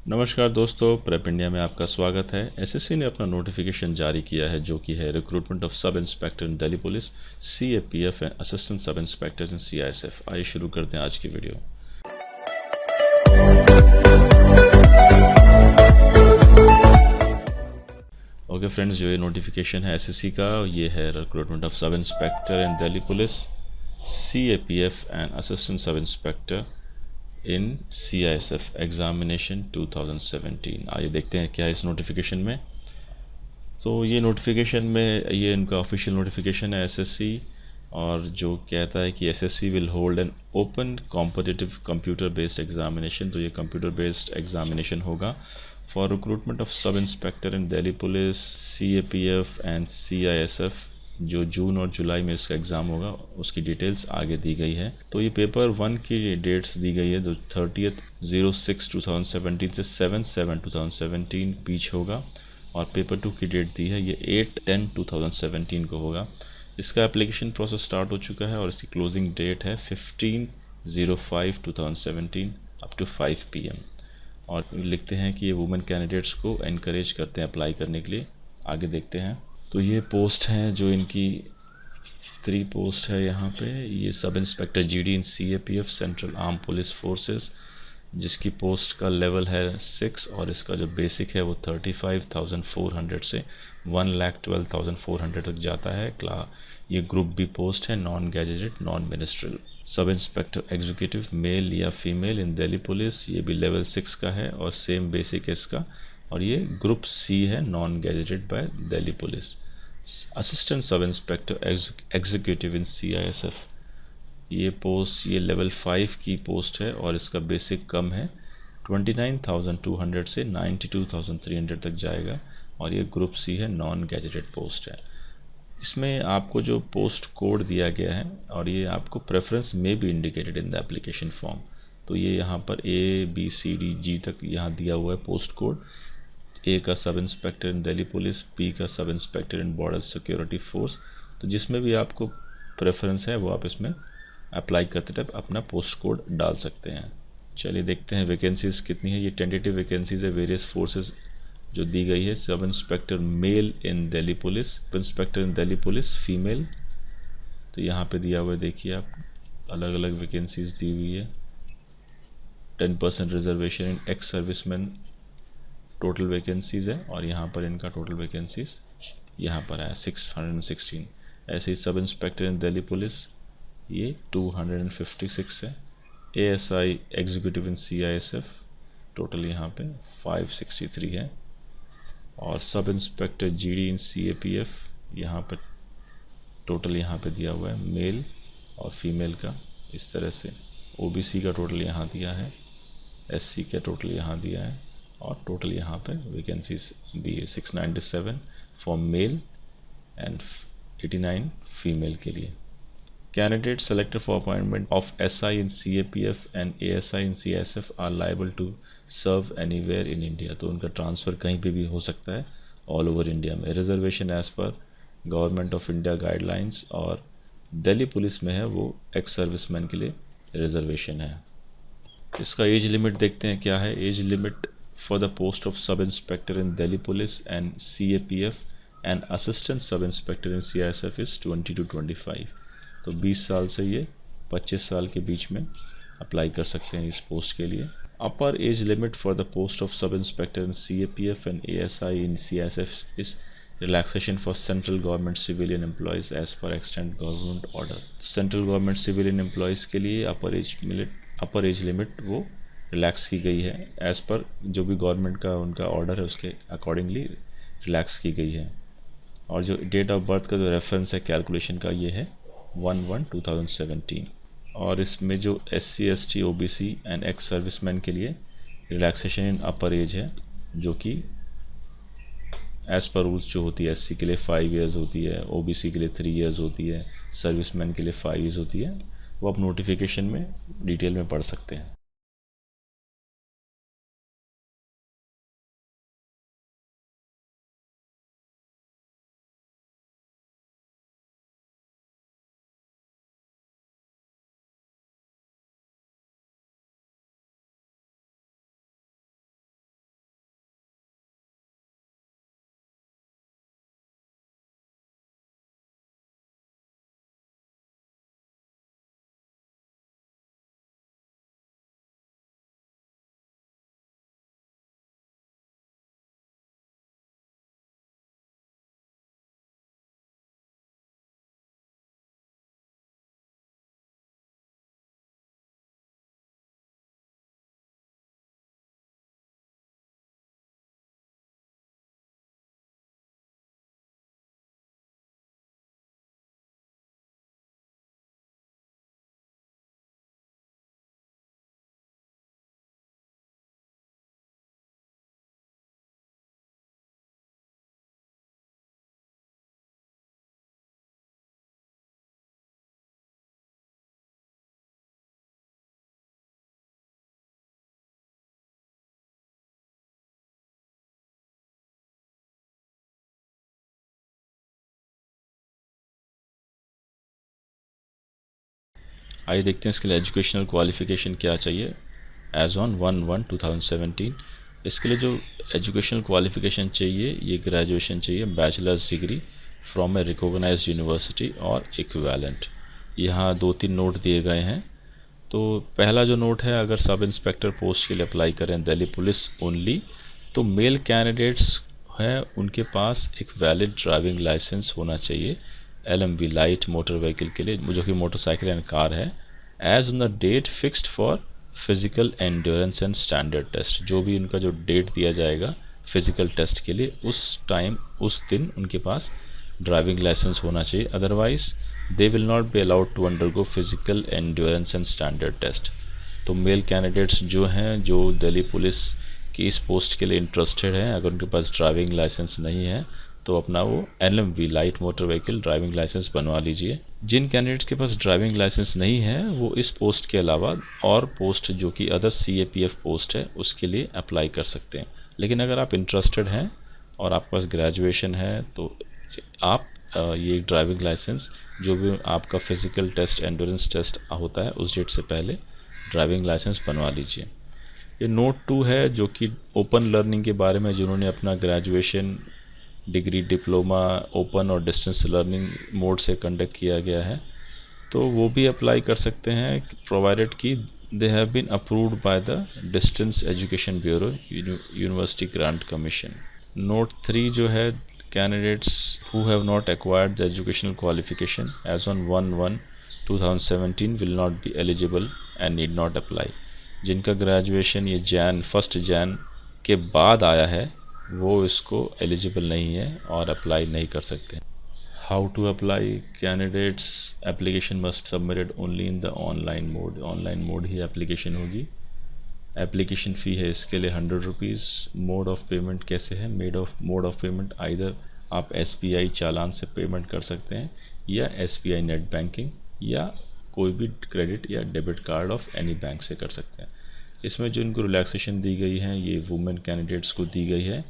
नमस्कार दोस्तों, prep India में आपका स्वागत है। एसएससी ने अपना नोटिफिकेशन जारी किया है जो कि है recruitment of sub inspector in Delhi police, CAPF and assistant sub inspectors in CISF. आइए शुरू करते हैं आज की वीडियो। ओके फ्रेंड्स, जो ये नोटिफिकेशन है एसएससी का, ये है recruitment of sub inspector in Delhi police, CAPF and assistant sub inspector in CISF examination 2017। आइए देखते हैं क्या है इस नोटिफिकेशन में। तो ये नोटिफिकेशन में ये इनका ऑफिशियल नोटिफिकेशन है एसएससी, और जो कहता है कि SSC will hold an open competitive computer based examination. तो ये कंप्यूटर बेस्ड एग्जामिनेशन होगा for recruitment of sub inspector in Delhi police, CAPF and CISF. जो जून और जुलाई में इसका एग्ज़ाम होगा उसकी डिटेल्स आगे दी गई है। तो ये पेपर 1 की डेट्स दी गई है, जो 30/06/2017 से 7/7/2017 बीच होगा, और पेपर 2 की डेट दी है ये 8/10/2017 को होगा। इसका एप्लीकेशन प्रोसेस स्टार्ट हो चुका है और इसकी क्लोजिंग डेट है 15/05/2017 अप टू 5 PM। और लिखते हैं कि ये वुमेन कैंडिडेट्स को इनकरेज करते हैं अप्लाई करने के लिए। आगे देखते हैं। तो ये पोस्ट हैं जो इनकी 3 पोस्ट है यहाँ पे। ये सब इंस्पेक्टर जीडी इन CAPF central arm police forces, जिसकी पोस्ट का लेवल है 6, और इसका जो बेसिक है वो 35,400 से 1,12,400 तक जाता है। ये ग्रुप बी पोस्ट है, नॉन गैजेटेड नॉन मिनिस्ट्रियल। सब इंस्पेक्टर एग्जीक्यूटिव मेल या फीमेल इन दिल्ली पुलिस, ये भी लेवल 6 का है और सेम बेसिक है इसका, और ये ग्रुप सी है, non gazetted by Delhi police. Assistant sub inspector executive in CISF, ये पोस्ट ये लेवल 5 की पोस्ट है और इसका बेसिक कम है, 29,200 से 92,300 तक जाएगा, और ये ग्रुप सी है, नॉन गैजेटेड पोस्ट है। इसमें आपको जो पोस्ट कोड दिया गया है, और ये आपको प्रेफरेंस में भी indicated in the application form. तो ये यहाँ पर ABCDG तक यहाँ दिया हुआ है पोस्ट कोड। ए का सब इंस्पेक्टर इन दिल्ली पुलिस, बी का सब इंस्पेक्टर इन बॉर्डर सिक्योरिटी फोर्स। तो जिसमें भी आपको प्रेफरेंस है वो आप इसमें अप्लाई करते टाइम अपना पोस्ट कोड डाल सकते हैं। चलिए देखते हैं वैकेंसीज़ कितनी है। ये टेंटेटिव वैकेंसीज़ है वेरियस फोर्सेस जो दी गई है। सब इंस्पेक्टर मेल इन दिल्ली पुलिस, सब इंस्पेक्टर इन दिल्ली पुलिस फीमेल। तो यहाँ पे दिया हुआ है, देखिए आप, अलग अलग वैकेंसीज़ दी हुई है। 10% रिजर्वेशन इन एक्स सर्विसमैन टोटल वैकेंसीज़ है, और यहाँ पर इनका टोटल वैकेंसीज़ यहाँ पर है 616। ऐसे ही सब इंस्पेक्टर इन दिल्ली पुलिस ये 256 है। ASI एग्जीक्यूटिव इन CISF टोटल यहाँ पे 563 है, और सब इंस्पेक्टर GD इन CAPF यहाँ पर टोटल यहाँ पे दिया हुआ है मेल और फीमेल का इस तरह से। OBC का टोटल यहाँ दिया है, SC का टोटल यहाँ दिया है, और टोटल यहाँ पे वैकेंसीज दी है 697 फॉर मेल एंड 89 फीमेल के लिए। Candidates selected for appointment of SI in CAPF and ASI in CSF are liable to serve anywhere in India। तो उनका ट्रांसफ़र कहीं पे भी हो सकता है ऑल ओवर इंडिया में। Reservation as per government of India guidelines, और दिल्ली पुलिस में है वो एक्स सर्विसमैन के लिए रिजर्वेशन है। इसका एज लिमिट देखते हैं क्या है। As limit for the post of sub inspector in Delhi police and CAPF and assistant sub inspector in CISF is 20 to 25। तो 20 साल से ये 25 साल के बीच में अप्लाई कर सकते हैं इस पोस्ट के लिए। Upper age limit for the post of sub inspector in CAPF and ASI in CISF is relaxation for central government civilian employees as per extend government order. Central government civilian employees के लिए upper age limit वो relax की गई है, as per जो भी government का उनका ऑर्डर है उसके अकॉर्डिंगली रिलैक्स की गई है। और जो डेट ऑफ बर्थ का जो रेफरेंस है कैलकुलेशन का, ये है 1/1/2017। और इसमें जो SC ST OBC and ex serviceman के लिए रिलैक्सेशन इन अपर एज है, जो कि एज़ पर रूल्स जो होती है, SC के लिए 5 ईयर्स होती है, OBC के लिए 3 ईयर्स होती है, सर्विसमैन के लिए 5 ईयर्स होती है। वो आप नोटिफिकेशन में डिटेल में पढ़ सकते हैं। आइए देखते हैं इसके लिए एजुकेशनल क्वालिफ़िकेशन क्या चाहिए एज ऑन 1/1/2017। इसके लिए जो एजुकेशनल क्वालिफ़िकेशन चाहिए ये ग्रेजुएशन चाहिए, bachelor's degree from a recognised university और इक्विवेलेंट। यहाँ 2-3 नोट दिए गए हैं। तो पहला जो नोट है, अगर सब इंस्पेक्टर पोस्ट के लिए अप्लाई करें दिल्ली पुलिस ओनली, तो मेल कैंडिडेट्स हैं उनके पास एक वैलिड ड्राइविंग लाइसेंस होना चाहिए LMV लाइट मोटर व्हीकल के लिए, जो कि मोटरसाइकिल एंड कार है, as on the date fixed for physical endurance and standard test. जो भी उनका जो डेट दिया जाएगा फिज़िकल टेस्ट के लिए, उस टाइम उस दिन उनके पास ड्राइविंग लाइसेंस होना चाहिए, otherwise they will not be allowed to undergo physical endurance and standard test. तो मेल कैंडिडेट्स जो हैं, जो दिल्ली पुलिस की इस पोस्ट के लिए इंटरेस्टेड हैं, अगर उनके पास ड्राइविंग लाइसेंस नहीं है तो अपना वो LMV light motor vehicle driving licence बनवा लीजिए। जिन कैंडिडेट्स के पास ड्राइविंग लाइसेंस नहीं है वो इस पोस्ट के अलावा और पोस्ट जो कि अदर CAPF पोस्ट है उसके लिए अप्लाई कर सकते हैं। लेकिन अगर आप इंटरेस्टेड हैं और आपके पास ग्रेजुएशन है तो आप ये ड्राइविंग लाइसेंस जो भी आपका फिज़िकल टेस्ट एंड्योरेंस टेस्ट होता है उस डेट से पहले ड्राइविंग लाइसेंस बनवा लीजिए। ये नोट 2 है जो कि ओपन लर्निंग के बारे में, जिन्होंने अपना ग्रेजुएशन डिग्री डिप्लोमा ओपन और डिस्टेंस लर्निंग मोड से कंडक्ट किया गया है तो वो भी अप्लाई कर सकते हैं, प्रोवाइडेड कि they have been approved by the distance education bureau university grant commission. Note 3 जो है, candidates who have not acquired the educational qualification as on 1/1/2017 will not be eligible and need not apply. जिनका graduation ये 1 जैन के बाद आया है वो इसको एलिजिबल नहीं है और अप्लाई नहीं कर सकते। How to apply? Candidates application must submitted only in the online mode. Online mode ही एप्लीकेशन होगी। एप्लीकेशन फ़ी है इसके लिए 100 रुपीज़। मोड ऑफ पेमेंट कैसे है? मोड ऑफ पेमेंट आइदर आप SBI चालान से पेमेंट कर सकते हैं या SBI नेट बैंकिंग या कोई भी क्रेडिट या debit card of any bank से कर सकते हैं। इसमें जो इनको रिलैक्सेशन दी गई है ये वुमेन कैंडिडेट्स को दी गई है।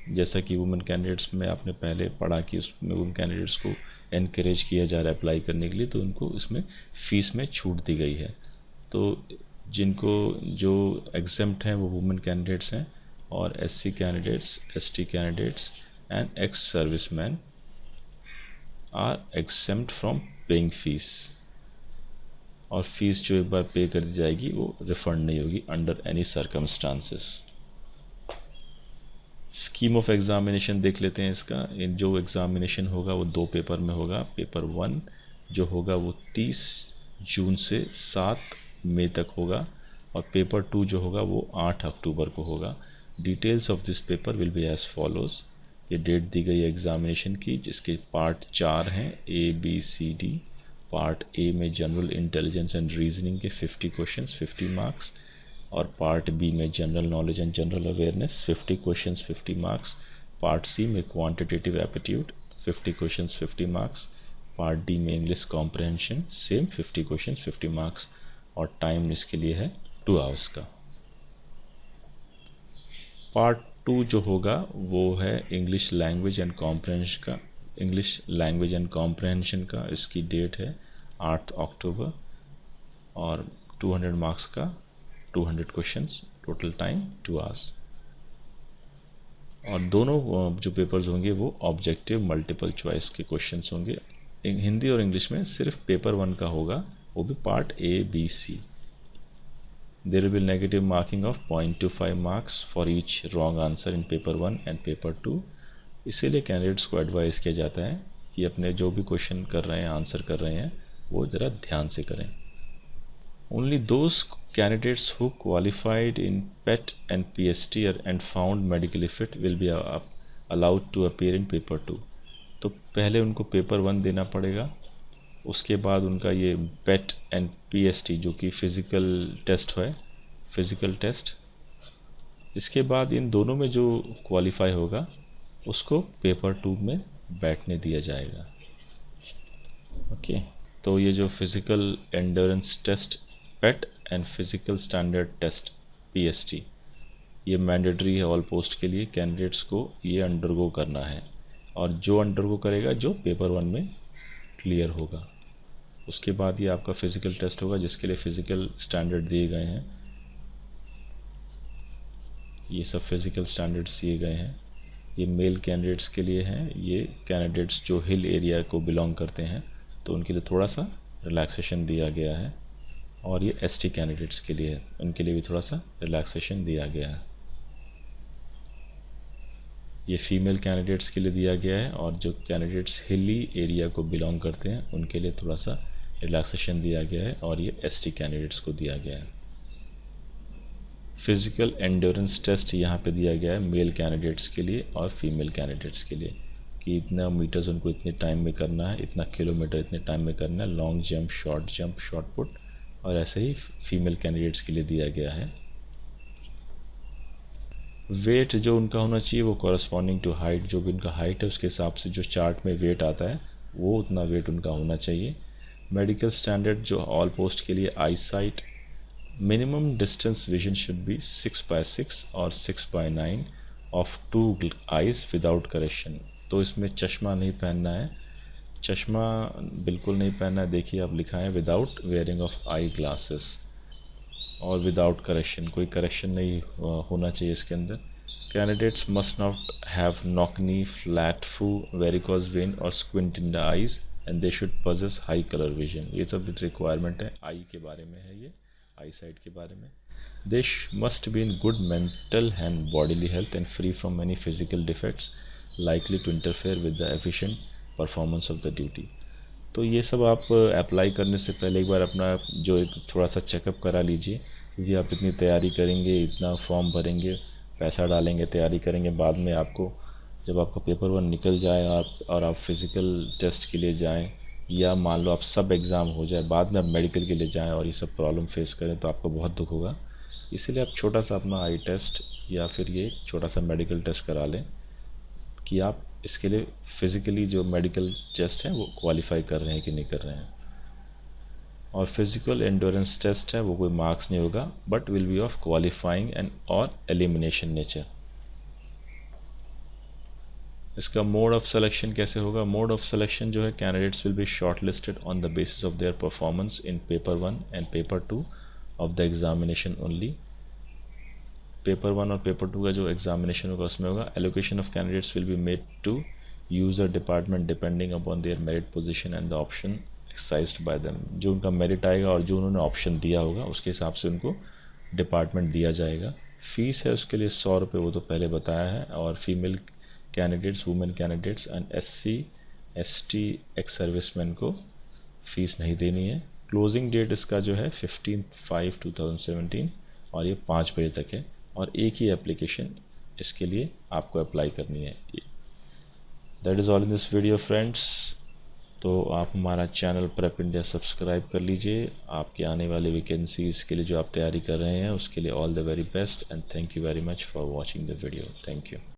जैसा कि वुमेन कैंडिडेट्स में आपने पहले पढ़ा कि उसमें वुमेन कैंडिडेट्स को एनकरेज किया जा रहा है अप्लाई करने के लिए, तो उनको इसमें फ़ीस में छूट दी गई है। तो जिनको जो एग्जेम्प्ट हैं वो वुमेन कैंडिडेट्स हैं और SC candidates, ST candidates and ex serviceman are exempt from paying fees. और फीस जो एक बार पे कर दी जाएगी वो रिफ़ंड नहीं होगी under any circumstances. Scheme of examination देख लेते हैं इसका। जो एग्ज़ामिनेशन होगा वो 2 पेपर में होगा। पेपर 1 जो होगा वो 30 जून से 7 मई तक होगा और पेपर 2 जो होगा वो 8 अक्टूबर को होगा। Details of this paper will be as follows. ये डेट दी गई है एग्ज़ामिनेशन की, जिसके पार्ट 4 हैं ABCD। पार्ट A में जनरल इंटेलिजेंस एंड रीजनिंग के 50 क्वेश्चंस 50 मार्क्स, और पार्ट B में general knowledge and general awareness 50 questions 50 marks. Part C में quantitative aptitude 50 questions 50 marks. Part D में English comprehension same 50 questions 50 marks, और time इसके लिए है 2 आवर्स का। पार्ट 2 जो होगा वो है इंग्लिश लैंग्वेज एंड कॉम्प्रहेंशन का। इंग्लिश लैंग्वेज एंड कॉम्प्रहेंशन का इसकी डेट है 8 अक्टूबर और 200 मार्क्स का 200 क्वेश्चंस, टोटल टाइम 2 आवर्स। और दोनों जो पेपर्स होंगे वो ऑब्जेक्टिव मल्टीपल चॉइस के क्वेश्चंस होंगे। हिंदी और इंग्लिश में सिर्फ पेपर 1 का होगा, वो भी part ABC। There will be negative marking of 0.25 marks for each wrong answer in paper 1 and paper 2। इसीलिए कैंडिडेट्स को एडवाइस किया जाता है कि अपने जो भी क्वेश्चन कर रहे हैं, आंसर कर रहे हैं, वो ज़रा ध्यान से करें। Only those candidates who qualified in PET and PST and found medically fit will be allowed to appear in paper 2। तो पहले उनको पेपर 1 देना पड़ेगा, उसके बाद उनका ये PET एंड PST जो कि फ़िज़िकल टेस्ट है, फ़िज़िकल टेस्ट, इसके बाद इन दोनों में जो क्वालिफाई होगा उसको पेपर 2 में बैठने दिया जाएगा। ओके, तो ये जो physical endurance test PET and physical standard test PST ये मैंडेटरी है ऑल पोस्ट के लिए। कैंडिडेट्स को ये अंडरगो करना है, और जो अंडरगो करेगा जो पेपर 1 में क्लियर होगा। उसके बाद ये आपका फ़िज़िकल टेस्ट होगा जिसके लिए फ़िज़िकल स्टैंडर्ड दिए गए हैं। ये सब फ़िज़िकल स्टैंडर्ड्स दिए गए हैं। ये मेल कैंडिडेट्स के लिए हैं। ये कैंडिडेट्स जो हिल एरिया को बिलोंग करते हैं तो उनके लिए थोड़ा सा रिलैक्सेशन दिया गया है। और ये एसटी कैंडिडेट्स के लिए है, उनके लिए भी थोड़ा सा रिलैक्सेशन दिया गया है। ये फीमेल कैंडिडेट्स के लिए दिया गया है और जो कैंडिडेट्स हिली एरिया को बिलोंग करते हैं उनके लिए थोड़ा सा रिलैक्सेशन दिया गया है और ये एसटी कैंडिडेट्स को दिया गया है। फ़िज़िकल एंड्योरेंस टेस्ट यहाँ पे दिया गया है मेल कैंडिडेट्स के लिए और फीमेल कैंडिडेट्स के लिए कि इतना मीटर्स उनको इतने टाइम में करना है, इतना किलोमीटर इतने टाइम में करना है, लॉन्ग जंप, शॉर्ट पुट, और ऐसे ही फीमेल कैंडिडेट्स के लिए दिया गया है। वेट जो उनका होना चाहिए वो कॉरस्पॉन्डिंग टू हाइट, जो भी उनका हाइट है उसके हिसाब से जो चार्ट में वेट आता है वो उतना वेट उनका होना चाहिए। मेडिकल स्टैंडर्ड जो ऑल पोस्ट के लिए eyesight, minimum distance vision should be 6x6 और 6x9 of 2 eyes without correction. तो इसमें चश्मा नहीं पहनना है, चश्मा बिल्कुल नहीं पहनना है। देखिए आप लिखा है without wearing of eye glasses और विदाउट करेक्शन, कोई करेक्शन नहीं होना चाहिए इसके अंदर। Candidates must not have knock knee, flat foot, varicose vein और squint in the eyes and they should possess high colour vision. ये सब रिक्वायरमेंट है, आई के बारे में है, ये आई साइट के बारे में। They must be in good mental and bodily health and free from any physical defects likely to interfere with the efficient performance of the duty. तो ये सब आप अप्लाई करने से पहले एक बार अपना जो एक थोड़ा सा चेकअप करा लीजिए, क्योंकि आप इतनी तैयारी करेंगे, इतना फॉर्म भरेंगे, पैसा डालेंगे, तैयारी करेंगे, बाद में आपको जब आपका पेपर 1 निकल जाए आप फिज़िकल टेस्ट के लिए जाएं, या मान लो आप सब एग्ज़ाम हो जाए, बाद में आप मेडिकल के लिए जाएं और ये सब प्रॉब्लम फेस करें तो आपको बहुत दुख होगा। इसीलिए आप छोटा सा अपना आई टेस्ट या फिर ये छोटा सा मेडिकल टेस्ट करा लें कि आप इसके लिए फ़िज़िकली जो मेडिकल टेस्ट है वो क्वालिफाई कर रहे हैं कि नहीं कर रहे हैं। और फिज़िकल एंड्योरेंस टेस्ट है वो कोई मार्क्स नहीं होगा, but will be of qualifying and और एलिमिनेशन नेचर। इसका मोड ऑफ सिलेक्शन कैसे होगा? मोड ऑफ सिलेक्शन जो है, candidates will B short listed on the basis of their performance in paper 1 and paper 2 of the examination only. Paper 1 और paper 2 का जो examination होगा उसमें होगा allocation of candidates will be made to user department depending upon their merit position and the option exercised by them. जो उनका merit आएगा और जो उन्होंने ऑप्शन दिया होगा उसके हिसाब से उनको डिपार्टमेंट दिया जाएगा। फ़ीस है उसके लिए 100 रुपये, वो तो पहले बताया है। और female candidates, women candidates and SC ST ex serviceman को फ़ीस नहीं देनी है। क्लोजिंग डेट इसका जो है 15/5/2017 और ये 5 बजे तक है और एक ही एप्लीकेशन इसके लिए आपको अप्लाई करनी है। That is all in this video friends. तो आप हमारा चैनल प्रेप इंडिया सब्सक्राइब कर लीजिए। आपके आने वाले वैकेंसीज़ के लिए जो आप तैयारी कर रहे हैं उसके लिए all the very best and thank you very much for watching the video. Thank you.